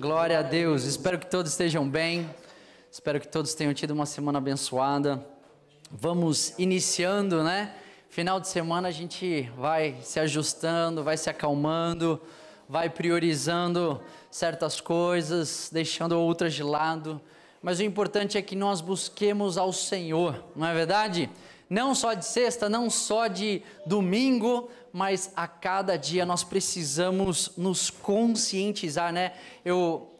Glória a Deus. Espero que todos estejam bem. Espero que todos tenham tido uma semana abençoada. Vamos iniciando, né? Final de semana a gente vai se ajustando, vai se acalmando, vai priorizando certas coisas, deixando outras de lado. Mas o importante é que nós busquemos ao Senhor, não é verdade? Não só de sexta, não só de domingo, mas a cada dia nós precisamos nos conscientizar, né? Eu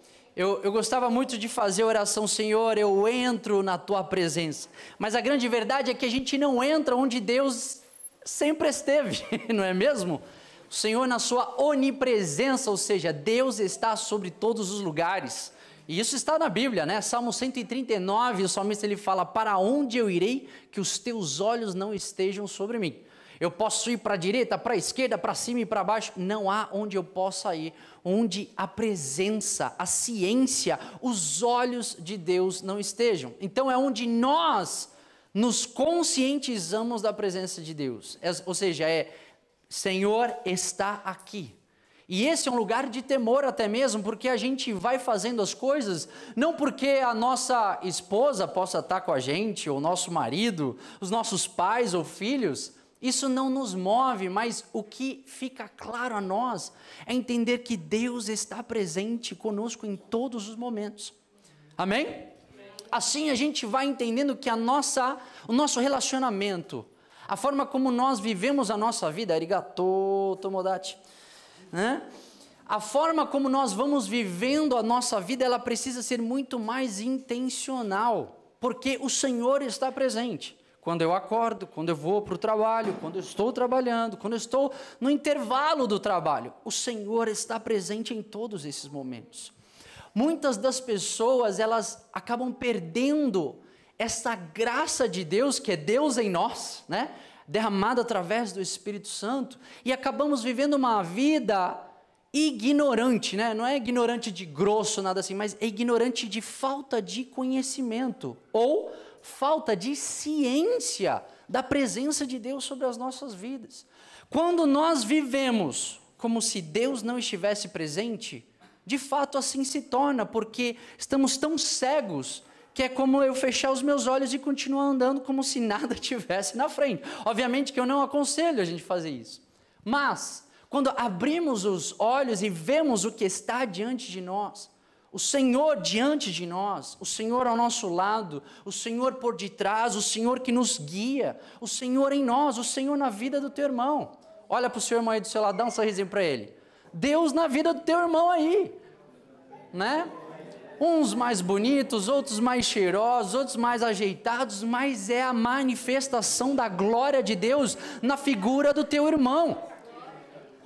gostava muito de fazer oração, Senhor, eu entro na Tua presença. Mas a grande verdade é que a gente não entra onde Deus sempre esteve, não é mesmo? O Senhor na sua onipresença, ou seja, Deus está sobre todos os lugares. E isso está na Bíblia, né? Salmo 139, o salmista ele fala, para onde eu irei que os teus olhos não estejam sobre mim? Eu posso ir para a direita, para a esquerda, para cima e para baixo, não há onde eu possa ir, onde a presença, a ciência, os olhos de Deus não estejam. Então é onde nós nos conscientizamos da presença de Deus, ou seja, Senhor está aqui. E esse é um lugar de temor até mesmo, porque a gente vai fazendo as coisas, não porque a nossa esposa possa estar com a gente, ou nosso marido, os nossos pais ou filhos, isso não nos move, mas o que fica claro a nós é entender que Deus está presente conosco em todos os momentos. Amém? Amém. Assim a gente vai entendendo que o nosso relacionamento, a forma como nós vivemos a nossa vida, arigato, tomodachi, né? A forma como nós vamos vivendo a nossa vida, ela precisa ser muito mais intencional, porque o Senhor está presente. Quando eu acordo, quando eu vou para o trabalho, quando eu estou trabalhando, quando eu estou no intervalo do trabalho, o Senhor está presente em todos esses momentos. Muitas das pessoas, elas acabam perdendo essa graça de Deus, que é Deus em nós, né? Derramado através do Espírito Santo, e acabamos vivendo uma vida ignorante, né? Não é ignorante de grosso, nada assim, mas é ignorante de falta de conhecimento, ou falta de ciência da presença de Deus sobre as nossas vidas. Quando nós vivemos como se Deus não estivesse presente, de fato assim se torna, porque estamos tão cegos, que é como eu fechar os meus olhos e continuar andando como se nada tivesse na frente. Obviamente que eu não aconselho a gente fazer isso. Mas, quando abrimos os olhos e vemos o que está diante de nós, o Senhor diante de nós, o Senhor ao nosso lado, o Senhor por detrás, o Senhor que nos guia, o Senhor em nós, o Senhor na vida do teu irmão. Olha para o seu irmão aí do seu lado, dá um sorrisinho para ele. Deus na vida do teu irmão aí, né? Uns mais bonitos, outros mais cheirosos, outros mais ajeitados, mas é a manifestação da glória de Deus na figura do teu irmão.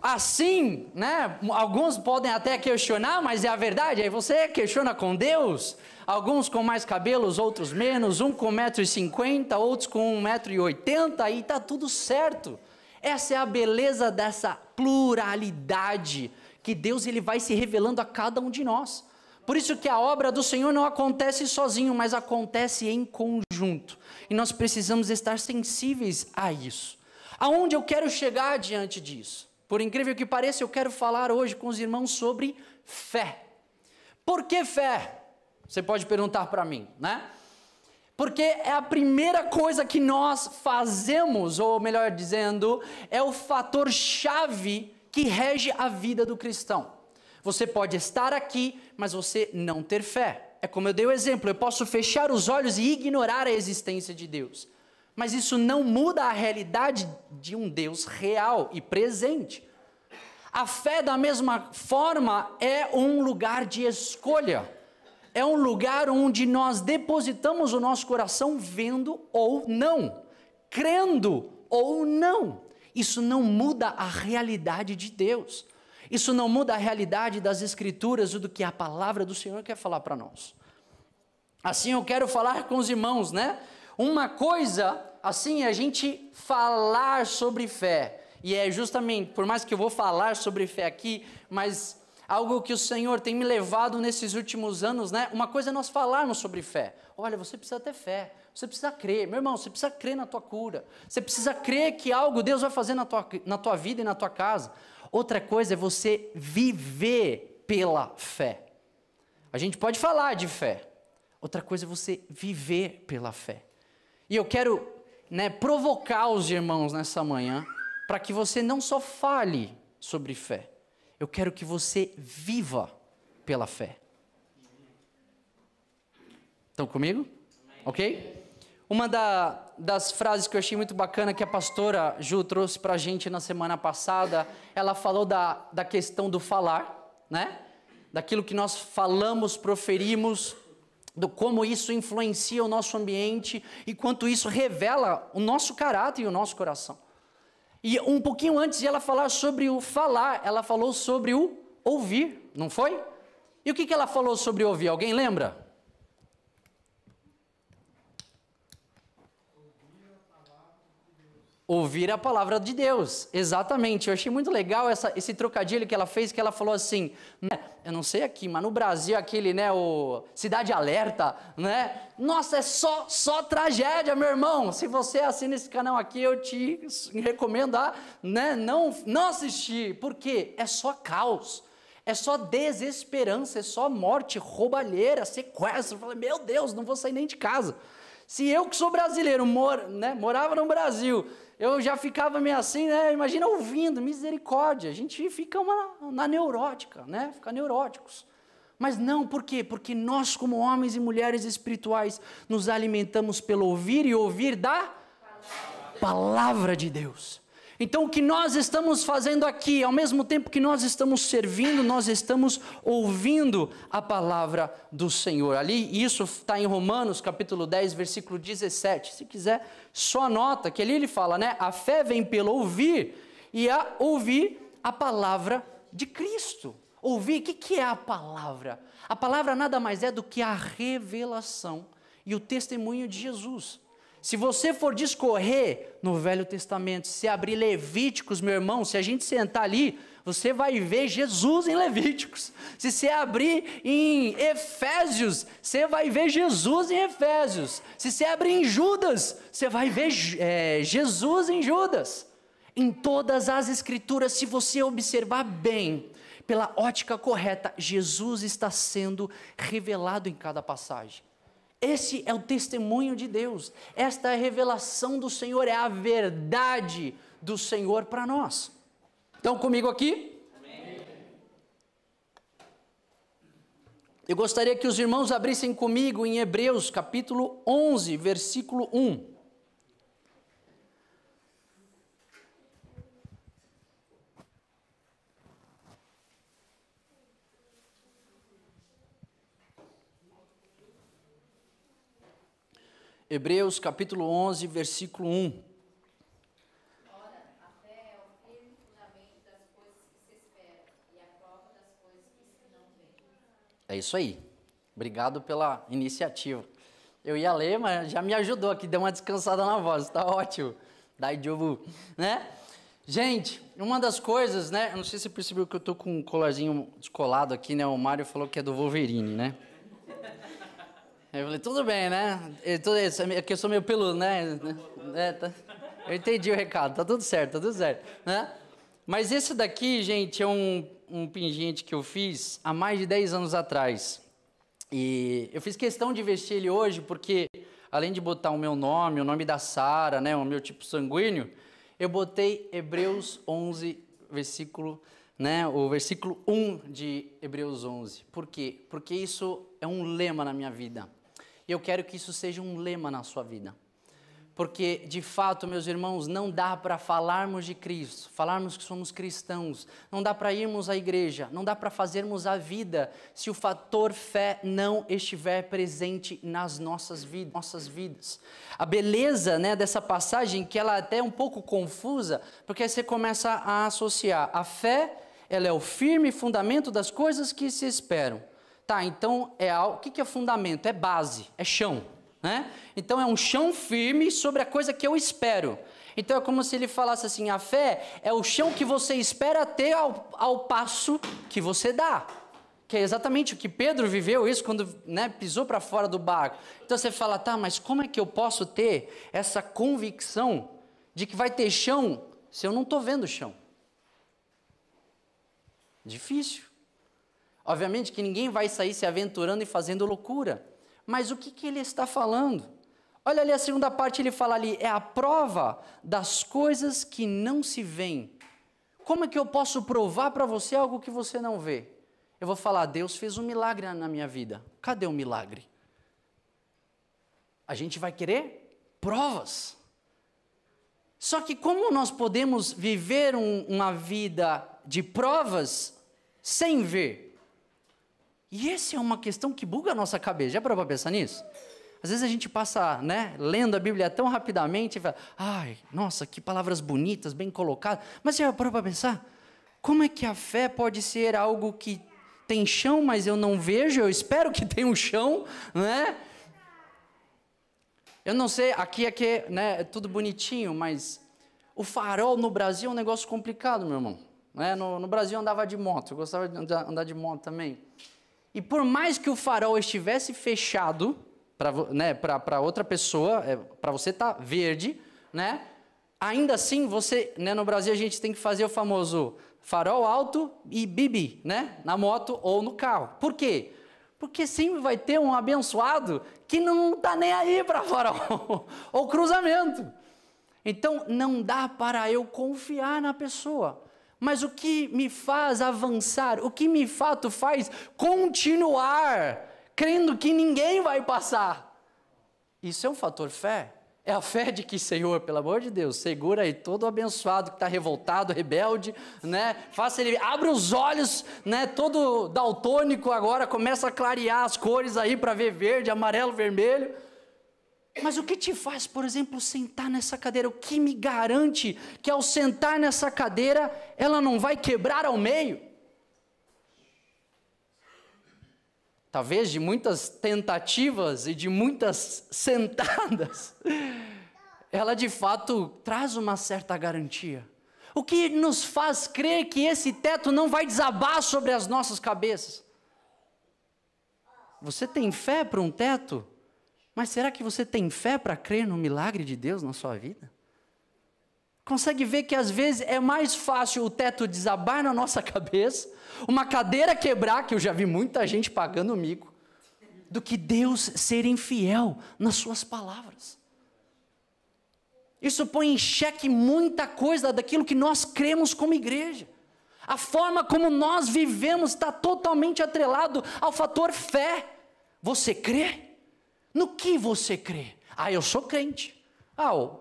Assim, né, alguns podem até questionar, mas é a verdade, aí você questiona com Deus, alguns com mais cabelos, outros menos, um com 1,50 m, outros com 1,80 m, e está tudo certo. Essa é a beleza dessa pluralidade, que Deus ele vai se revelando a cada um de nós. Por isso que a obra do Senhor não acontece sozinho, mas acontece em conjunto. E nós precisamos estar sensíveis a isso. Aonde eu quero chegar diante disso? Por incrível que pareça, eu quero falar hoje com os irmãos sobre fé. Por que fé? Você pode perguntar para mim, né? Porque é a primeira coisa que nós fazemos, ou melhor dizendo, é o fator chave que rege a vida do cristão. Você pode estar aqui, mas você não ter fé. É como eu dei o exemplo, eu posso fechar os olhos e ignorar a existência de Deus. Mas isso não muda a realidade de um Deus real e presente. A fé, da mesma forma, é um lugar de escolha. É um lugar onde nós depositamos o nosso coração vendo ou não, crendo ou não. Isso não muda a realidade de Deus. Isso não muda a realidade das Escrituras ou do que a palavra do Senhor quer falar para nós. Assim eu quero falar com os irmãos, né? Uma coisa, assim, é a gente falar sobre fé. E é justamente, por mais que eu vou falar sobre fé aqui, mas algo que o Senhor tem me levado nesses últimos anos, né? Uma coisa é nós falarmos sobre fé. Olha, você precisa ter fé, você precisa crer. Meu irmão, você precisa crer na tua cura. Você precisa crer que algo Deus vai fazer na tua vida e na tua casa. Outra coisa é você viver pela fé. A gente pode falar de fé. Outra coisa é você viver pela fé. E eu quero, provocar os irmãos nessa manhã para que você não só fale sobre fé. Eu quero que você viva pela fé. Estão comigo? Ok? Uma das frases que eu achei muito bacana que a pastora Ju trouxe para a gente na semana passada, ela falou da questão do falar, né? Daquilo que nós falamos, proferimos, do como isso influencia o nosso ambiente e quanto isso revela o nosso caráter e o nosso coração. E um pouquinho antes de ela falar sobre o falar, ela falou sobre o ouvir, não foi? E o que ela falou sobre ouvir? Alguém lembra? Ouvir a palavra de Deus, exatamente. Eu achei muito legal esse trocadilho que ela fez, que ela falou assim, eu não sei aqui, mas no Brasil aquele, o Cidade Alerta, nossa, é só tragédia, meu irmão. Se você assina esse canal aqui, eu te recomendo a não assistir, porque é só caos, é só desesperança, é só morte, roubalheira, sequestro. Eu falei, meu Deus, não vou sair nem de casa. Se eu que sou brasileiro, morava no Brasil, eu já ficava meio assim, imagina ouvindo, misericórdia, a gente fica na neurótica, fica neuróticos. Mas não, por quê? Porque nós como homens e mulheres espirituais nos alimentamos pelo ouvir e ouvir da palavra de Deus. Então o que nós estamos fazendo aqui, ao mesmo tempo que nós estamos servindo, nós estamos ouvindo a palavra do Senhor. Ali, isso está em Romanos capítulo 10, versículo 17. Se quiser, só anota que ali ele fala, a fé vem pelo ouvir e a ouvir a palavra de Cristo. Ouvir, o que é a palavra? A palavra nada mais é do que a revelação e o testemunho de Jesus. Se você for discorrer no Velho Testamento, se abrir Levíticos, meu irmão, se a gente sentar ali, você vai ver Jesus em Levíticos. Se você abrir em Efésios, você vai ver Jesus em Efésios. Se você abrir em Judas, você vai ver Jesus em Judas. Em todas as Escrituras, se você observar bem, pela ótica correta, Jesus está sendo revelado em cada passagem. Esse é o testemunho de Deus, esta é a revelação do Senhor, é a verdade do Senhor para nós. Estão comigo aqui? Amém. Eu gostaria que os irmãos abrissem comigo em Hebreus capítulo 11, versículo 1. Hebreus capítulo 11, versículo 1. Ora, a fé é o firme fundamento das coisas que se esperam e a prova das coisas que se não veem. É isso aí. Obrigado pela iniciativa. Eu ia ler, mas já me ajudou aqui, deu uma descansada na voz, tá ótimo. Dai Diogo, Gente, uma das coisas, eu não sei se você percebeu que eu tô com um colarzinho descolado aqui, O Mário falou que é do Wolverine, Eu falei, tudo bem, É que eu sou meio peludo, Eu entendi o recado, tá tudo certo, Mas esse daqui, gente, é um pingente que eu fiz há mais de 10 anos atrás. E eu fiz questão de vestir ele hoje porque, além de botar o meu nome, o nome da Sara, o meu tipo sanguíneo, eu botei Hebreus 11, versículo, o versículo 1 de Hebreus 11. Por quê? Porque isso é um lema na minha vida. E eu quero que isso seja um lema na sua vida. Porque, de fato, meus irmãos, não dá para falarmos de Cristo, falarmos que somos cristãos, não dá para irmos à igreja, não dá para fazermos a vida se o fator fé não estiver presente nas nossas vidas. A beleza, dessa passagem, que ela é até um pouco confusa, porque aí você começa a associar. A fé, ela é o firme fundamento das coisas que se esperam. Tá, então, o que é fundamento? É base, é chão, Então, é um chão firme sobre a coisa que eu espero. Então, é como se ele falasse assim, a fé é o chão que você espera ter ao passo que você dá. Que é exatamente o que Pedro viveu isso quando pisou para fora do barco. Então, você fala, tá, mas como é que eu posso ter essa convicção de que vai ter chão se eu não estou vendo o chão? Difícil. Obviamente que ninguém vai sair se aventurando e fazendo loucura. Mas o que ele está falando? Olha ali a segunda parte, ele fala ali, é a prova das coisas que não se veem. Como é que eu posso provar para você algo que você não vê? Eu vou falar, Deus fez um milagre na minha vida. Cadê o milagre? A gente vai querer provas. Só que como nós podemos viver uma vida de provas sem ver? E essa é uma questão que buga a nossa cabeça. Já parou para pensar nisso? Às vezes a gente passa, lendo a Bíblia tão rapidamente e fala, ai, nossa, que palavras bonitas, bem colocadas. Mas já parou para pensar? Como é que a fé pode ser algo que tem chão, mas eu não vejo? Eu espero que tenha um chão, né? Eu não sei, aqui é tudo bonitinho, mas o farol no Brasil é um negócio complicado, meu irmão. No Brasil eu andava de moto, eu gostava de andar de moto também. E por mais que o farol estivesse fechado, para outra pessoa, para você tá verde, ainda assim você, no Brasil a gente tem que fazer o famoso farol alto e bibi, na moto ou no carro. Por quê? Porque sempre vai ter um abençoado que não está nem aí para farol ou cruzamento. Então não dá para eu confiar na pessoa. Mas o que me faz avançar, o que me faz continuar crendo que ninguém vai passar. Isso é um fator fé. É a fé de que, Senhor, pelo amor de Deus, segura aí todo abençoado que está revoltado, rebelde, faça ele, abre os olhos, todo daltônico agora, começa a clarear as cores aí para ver verde, amarelo, vermelho. Mas o que te faz, por exemplo, sentar nessa cadeira? O que me garante que ao sentar nessa cadeira, ela não vai quebrar ao meio? Talvez de muitas tentativas e de muitas sentadas, ela de fato traz uma certa garantia. O que nos faz crer que esse teto não vai desabar sobre as nossas cabeças? Você tem fé para um teto? Mas será que você tem fé para crer no milagre de Deus na sua vida? Consegue ver que às vezes é mais fácil o teto desabar na nossa cabeça, uma cadeira quebrar, que eu já vi muita gente pagando mico, do que Deus ser infiel nas suas palavras. Isso põe em xeque muita coisa daquilo que nós cremos como igreja. A forma como nós vivemos está totalmente atrelado ao fator fé. Você crê? No que você crê? Eu sou crente.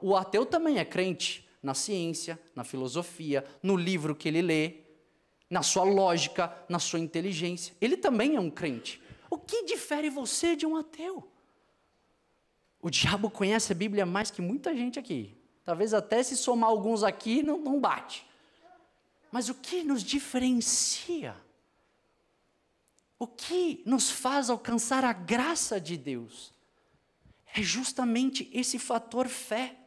O ateu também é crente. Na ciência, na filosofia, no livro que ele lê, na sua lógica, na sua inteligência. Ele também é um crente. O que difere você de um ateu? O diabo conhece a Bíblia mais que muita gente aqui. Talvez até se somar alguns aqui, não bate. Mas o que nos diferencia? O que nos faz alcançar a graça de Deus? É justamente esse fator fé.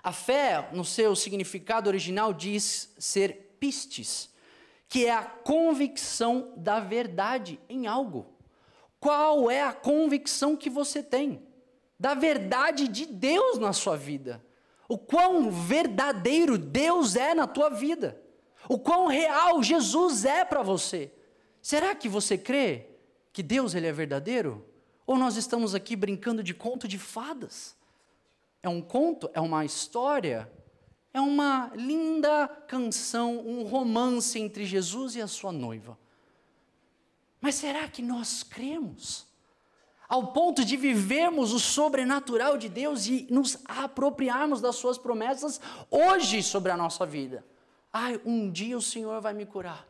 A fé, no seu significado original, diz ser pistis, que é a convicção da verdade em algo. Qual é a convicção que você tem? Da verdade de Deus na sua vida. O quão verdadeiro Deus é na tua vida. O quão real Jesus é para você. Será que você crê que Deus ele é verdadeiro? Ou nós estamos aqui brincando de conto de fadas? É um conto? É uma história? É uma linda canção, um romance entre Jesus e a sua noiva. Mas será que nós cremos? Ao ponto de vivermos o sobrenatural de Deus e nos apropriarmos das suas promessas hoje sobre a nossa vida. Um dia o Senhor vai me curar.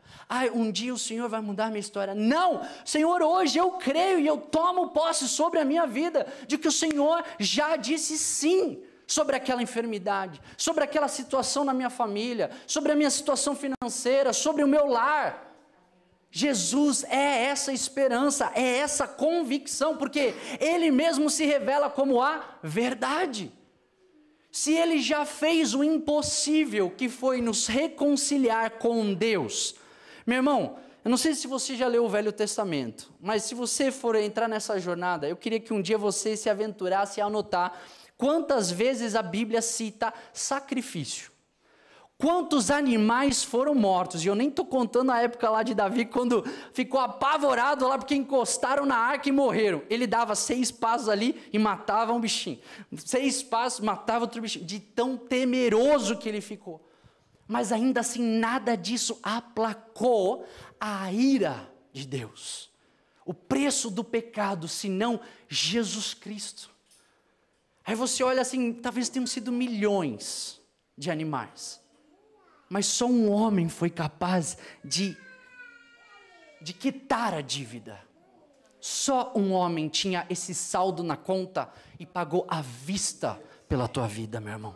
Um dia o Senhor vai mudar minha história. Não, Senhor, hoje eu creio e eu tomo posse sobre a minha vida, de que o Senhor já disse sim sobre aquela enfermidade, sobre aquela situação na minha família, sobre a minha situação financeira, sobre o meu lar. Jesus é essa esperança, é essa convicção, porque Ele mesmo se revela como a verdade. Se Ele já fez o impossível, que foi nos reconciliar com Deus. Meu irmão, eu não sei se você já leu o Velho Testamento, mas se você for entrar nessa jornada, eu queria que um dia você se aventurasse a anotar quantas vezes a Bíblia cita sacrifício. quantos animais foram mortos. E eu nem estou contando a época lá de Davi, quando ficou apavorado lá porque encostaram na arca e morreram. Ele dava 6 passos ali e matava um bichinho. 6 passos, matava outro bichinho. De tão temeroso que ele ficou. Mas ainda assim, nada disso aplacou a ira de Deus. O preço do pecado, senão Jesus Cristo. Aí você olha assim, talvez tenham sido milhões de animais. Mas só um homem foi capaz de quitar a dívida. Só um homem tinha esse saldo na conta e pagou à vista pela tua vida, meu irmão.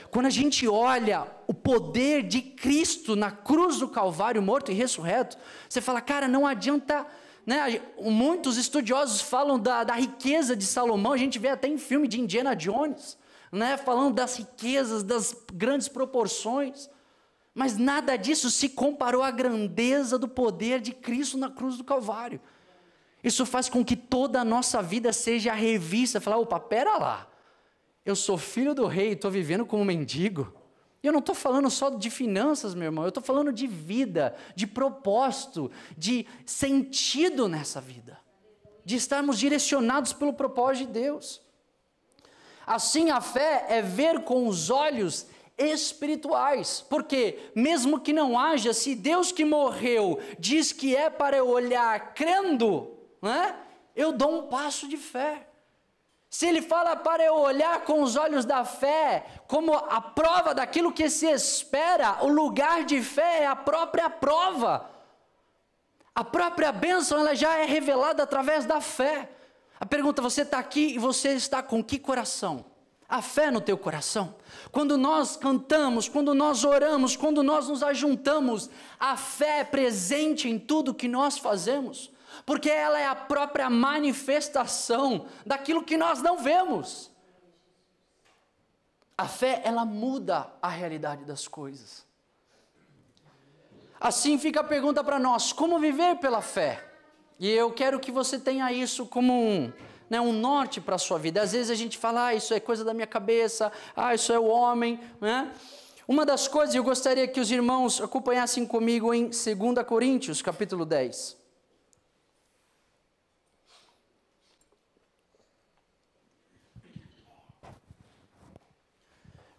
Quando a gente olha o poder de Cristo na cruz do Calvário, morto e ressurreto, você fala, cara, não adianta, né? Muitos estudiosos falam da riqueza de Salomão, a gente vê até em filme de Indiana Jones, né? Falando das riquezas, das grandes proporções, mas nada disso se comparou à grandeza do poder de Cristo na cruz do Calvário. Isso faz com que toda a nossa vida seja revista, falar, opa, pera lá, eu sou filho do rei, estou vivendo como mendigo. E eu não estou falando só de finanças, meu irmão, eu estou falando de vida, de propósito, de sentido nessa vida, de estarmos direcionados pelo propósito de Deus. Assim, a fé é ver com os olhos espirituais, porque mesmo que não haja, se Deus que morreu diz que é para eu olhar crendo, né, eu dou um passo de fé. Se ele fala para eu olhar com os olhos da fé, como a prova daquilo que se espera, o lugar de fé é a própria prova. A própria bênção, ela já é revelada através da fé. A pergunta, você está aqui e você está com que coração? A fé no teu coração. Quando nós cantamos, quando nós oramos, quando nós nos ajuntamos, a fé é presente em tudo que nós fazemos. Porque ela é a própria manifestação daquilo que nós não vemos. A fé, ela muda a realidade das coisas. Assim fica a pergunta para nós, como viver pela fé? E eu quero que você tenha isso como um norte para a sua vida. Às vezes a gente fala, isso é coisa da minha cabeça, isso é o homem, né? Uma das coisas, eu gostaria que os irmãos acompanhassem comigo em 2 Coríntios, capítulo 10.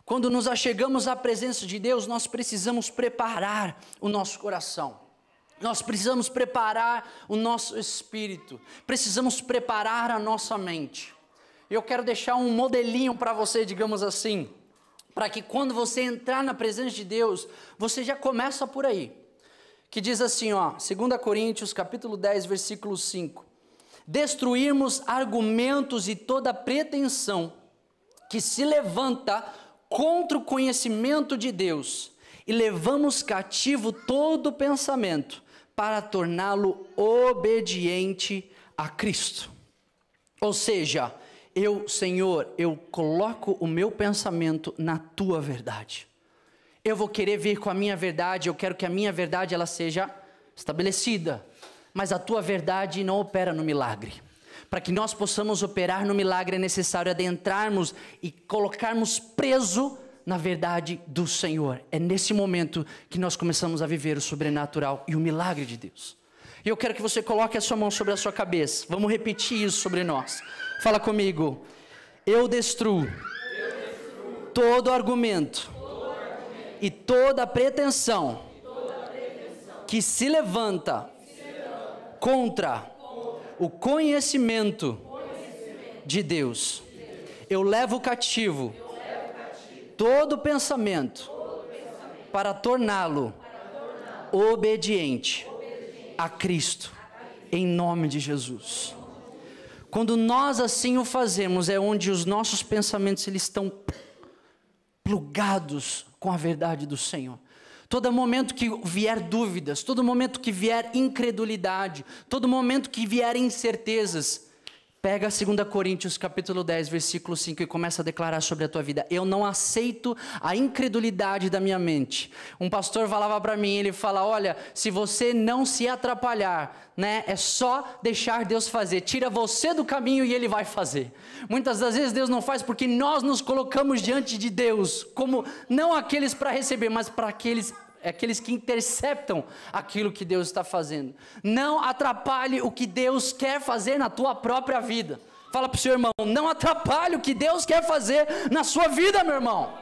Quando nos achegamos à presença de Deus, nós precisamos preparar o nosso coração. Nós precisamos preparar o nosso espírito. Precisamos preparar a nossa mente. Eu quero deixar um modelinho para você, digamos assim, para que quando você entrar na presença de Deus, você já começa por aí. Que diz assim, 2 Coríntios, capítulo 10, versículo 5. Destruirmos argumentos e toda pretensão que se levanta contra o conhecimento de Deus, e levamos cativo todo pensamento para torná-lo obediente a Cristo. Ou seja, Senhor, eu coloco o meu pensamento na tua verdade. Eu vou querer vir com a minha verdade, eu quero que a minha verdade ela seja estabelecida, mas a tua verdade não opera no milagre. Para que nós possamos operar no milagre é necessário adentrarmos e colocarmos preso na verdade do Senhor. É nesse momento que nós começamos a viver o sobrenatural e o milagre de Deus. E eu quero que você coloque a sua mão sobre a sua cabeça. Vamos repetir isso sobre nós. Fala comigo. Eu destruo todo argumento e toda pretensão que se levanta contra o conhecimento de Deus. Eu levo cativo todo pensamento para torná-lo obediente a Cristo, em nome de Jesus. Quando nós assim o fazemos, é onde os nossos pensamentos eles estão plugados com a verdade do Senhor. Todo momento que vier dúvidas, todo momento que vier incredulidade, todo momento que vier incertezas, Pega 2 Coríntios capítulo 10, versículo 5 e começa a declarar sobre a tua vida. Eu não aceito a incredulidade da minha mente. Um pastor falava para mim, ele fala, olha, se você não se atrapalhar, né, é só deixar Deus fazer. Tira você do caminho e Ele vai fazer. Muitas das vezes Deus não faz porque nós nos colocamos diante de Deus, como não aqueles para receber, mas para aqueles que interceptam aquilo que Deus está fazendo. Não atrapalhe o que Deus quer fazer na tua própria vida. Fala para o seu irmão, não atrapalhe o que Deus quer fazer na sua vida, meu irmão.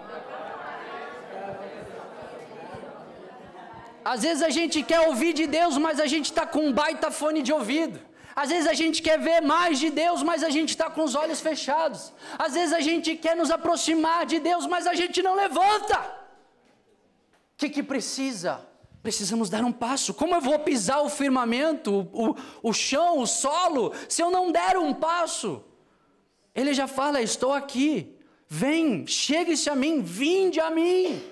Às vezes a gente quer ouvir de Deus, mas a gente está com um baita fone de ouvido. Às vezes a gente quer ver mais de Deus, mas a gente está com os olhos fechados. Às vezes a gente quer nos aproximar de Deus, mas a gente não levanta. O que precisa? Precisamos dar um passo. Como eu vou pisar o firmamento, o chão, o solo, se eu não der um passo? Ele já fala, estou aqui, vem, chegue-se a mim, vinde a mim.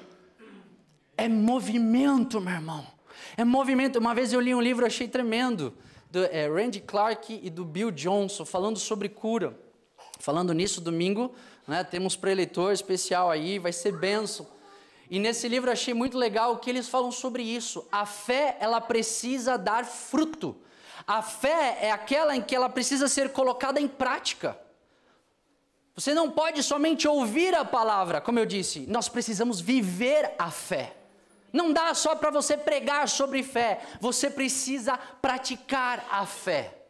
É movimento, meu irmão, é movimento. Uma vez eu li um livro, achei tremendo, do Randy Clark e do Bill Johnson, falando sobre cura. Falando nisso, domingo, né, temos pré-eleitor especial aí, vai ser bênção. E nesse livro eu achei muito legal que eles falam sobre isso. A fé, ela precisa dar fruto. A fé é aquela em que ela precisa ser colocada em prática. Você não pode somente ouvir a palavra, como eu disse, nós precisamos viver a fé. Não dá só para você pregar sobre fé, você precisa praticar a fé.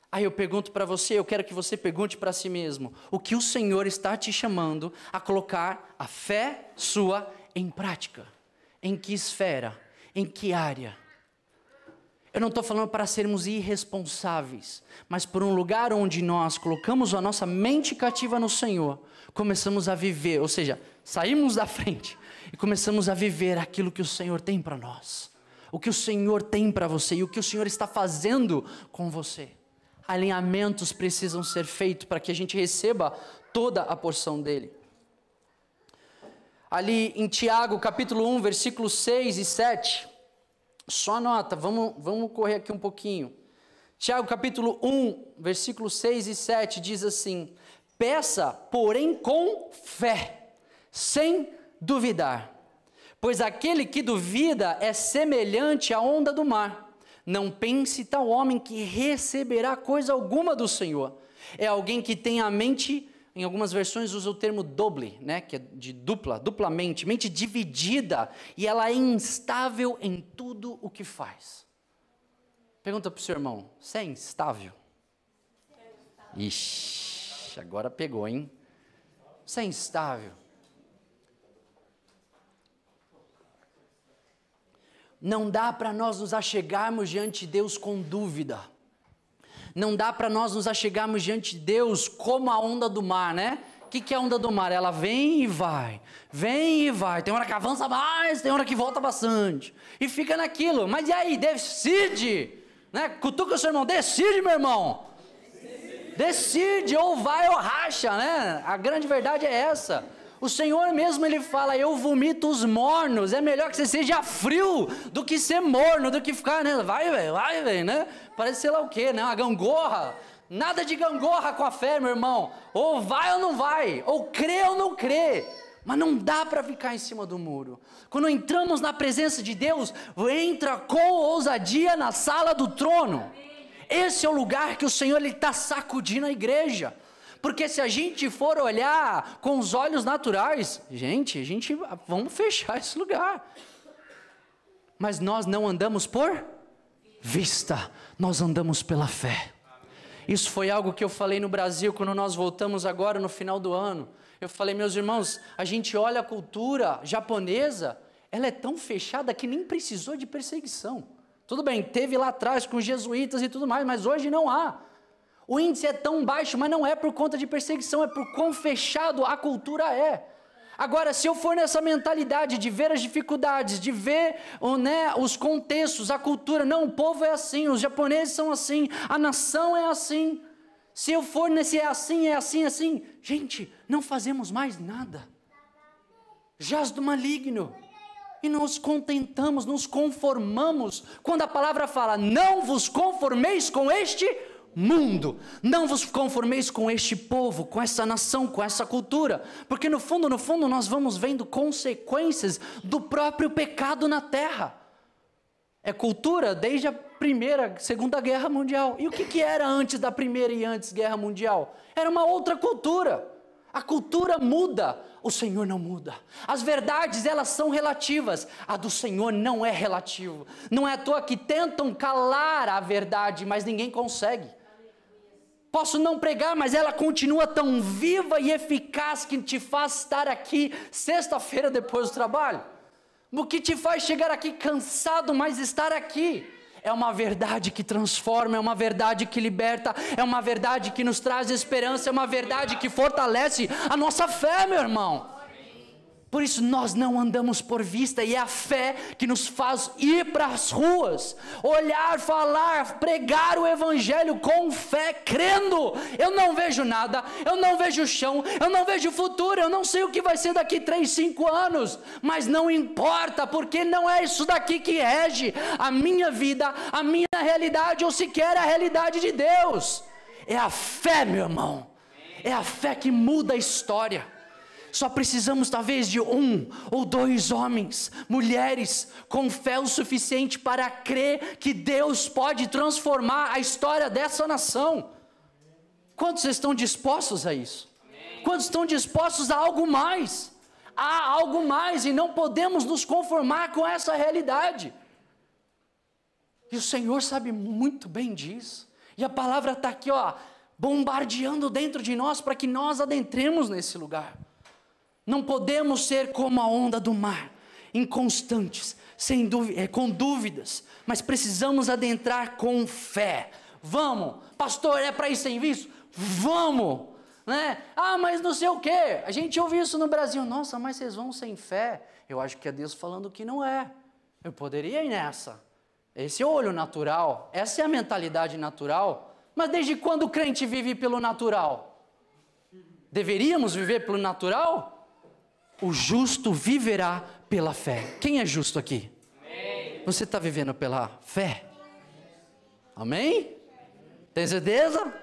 Aí eu pergunto para você, eu quero que você pergunte para si mesmo, o que o Senhor está te chamando a colocar a fé sua em prática? Em que esfera? Em que área? Eu não estou falando para sermos irresponsáveis, mas por um lugar onde nós colocamos a nossa mente cativa no Senhor, começamos a viver, ou seja, saímos da frente e começamos a viver aquilo que o Senhor tem para nós. O que o Senhor tem para você e o que o Senhor está fazendo com você. Alinhamentos precisam ser feitos para que a gente receba toda a porção dele. Ali em Tiago, capítulo 1, versículos 6 e 7. Só anota, vamos correr aqui um pouquinho. Tiago, capítulo 1, versículos 6 e 7 diz assim: peça, porém com fé, sem duvidar. Pois aquele que duvida é semelhante à onda do mar. Não pense tal homem que receberá coisa alguma do Senhor. É alguém que tem a mente... Em algumas versões usa o termo doble, né, que é de duplamente, mente dividida, e ela é instável em tudo o que faz. Pergunta para o seu irmão, você é instável? Ixi, agora pegou, hein? Você é instável? Não dá para nós nos achegarmos diante de Deus com dúvida. Não dá para nós nos achegarmos diante de Deus como a onda do mar, né? O que é a onda do mar? Ela vem e vai, vem e vai. Tem hora que avança mais, tem hora que volta bastante. E fica naquilo. Mas e aí? Decide. Né? Cutuca o seu irmão. Decide, meu irmão. Decide, ou vai ou racha, né? A grande verdade é essa. O Senhor mesmo, Ele fala, eu vomito os mornos. É melhor que você seja frio do que ser morno, do que ficar, né? Vai, velho, né? Parece sei lá o quê, né? Uma gangorra. Nada de gangorra com a fé, meu irmão. Ou vai ou não vai. Ou crê ou não crê. Mas não dá para ficar em cima do muro. Quando entramos na presença de Deus, entra com ousadia na sala do trono. Esse é o lugar que o Senhor está sacudindo a igreja. Porque se a gente for olhar com os olhos naturais, vamos fechar esse lugar. Mas nós não andamos por vista, nós andamos pela fé. Isso foi algo que eu falei no Brasil, quando nós voltamos agora no final do ano. Eu falei, meus irmãos, a gente olha a cultura japonesa, ela é tão fechada que nem precisou de perseguição. Tudo bem, teve lá atrás com os jesuítas e tudo mais, mas hoje não há. O índice é tão baixo, mas não é por conta de perseguição, é por quão fechado a cultura é. Agora, se eu for nessa mentalidade de ver as dificuldades, de ver os contextos, a cultura, não, o povo é assim, os japoneses são assim, a nação é assim. Se eu for nesse é assim, gente, não fazemos mais nada. Jaz do maligno. E nos conformamos, quando a palavra fala, não vos conformeis com este mundo. Não vos conformeis com este povo, com essa nação, com essa cultura, porque no fundo nós vamos vendo consequências do próprio pecado na terra. É cultura desde a Segunda Guerra Mundial. E o que era antes da Primeira e antes Guerra Mundial? Era uma outra cultura. A cultura muda, o Senhor não muda. As verdades, elas são relativas. A do Senhor não é relativo. Não é à toa que tentam calar a verdade, mas ninguém consegue. Posso não pregar, mas ela continua tão viva e eficaz que te faz estar aqui sexta-feira depois do trabalho. O que te faz chegar aqui cansado, mas estar aqui. É uma verdade que transforma, é uma verdade que liberta, é uma verdade que nos traz esperança, é uma verdade que fortalece a nossa fé, meu irmão. Por isso nós não andamos por vista, e é a fé que nos faz ir para as ruas, olhar, falar, pregar o evangelho com fé, crendo. Eu não vejo nada, eu não vejo chão, eu não vejo futuro, eu não sei o que vai ser daqui 3, 5 anos, mas não importa, porque não é isso daqui que rege a minha vida, a minha realidade, ou sequer a realidade de Deus. É a fé, meu irmão, é a fé que muda a história. Só precisamos talvez de 1 ou 2 homens, mulheres, com fé o suficiente para crer que Deus pode transformar a história dessa nação. Quantos estão dispostos a isso? Quantos estão dispostos a algo mais? Há algo mais e não podemos nos conformar com essa realidade. E o Senhor sabe muito bem disso. E a palavra está aqui, bombardeando dentro de nós para que nós adentremos nesse lugar. Não podemos ser como a onda do mar, inconstantes, com dúvidas, mas precisamos adentrar com fé. Vamos, pastor, é para ir sem vício? Vamos, né? Mas não sei o que, a gente ouve isso no Brasil, nossa, mas vocês vão sem fé? Eu acho que é Deus falando que não é. Eu poderia ir nessa. Esse é o olho natural, essa é a mentalidade natural. Mas desde quando o crente vive pelo natural? Deveríamos viver pelo natural? O justo viverá pela fé. Quem é justo aqui? Amém. Você está vivendo pela fé? Amém? Tem certeza?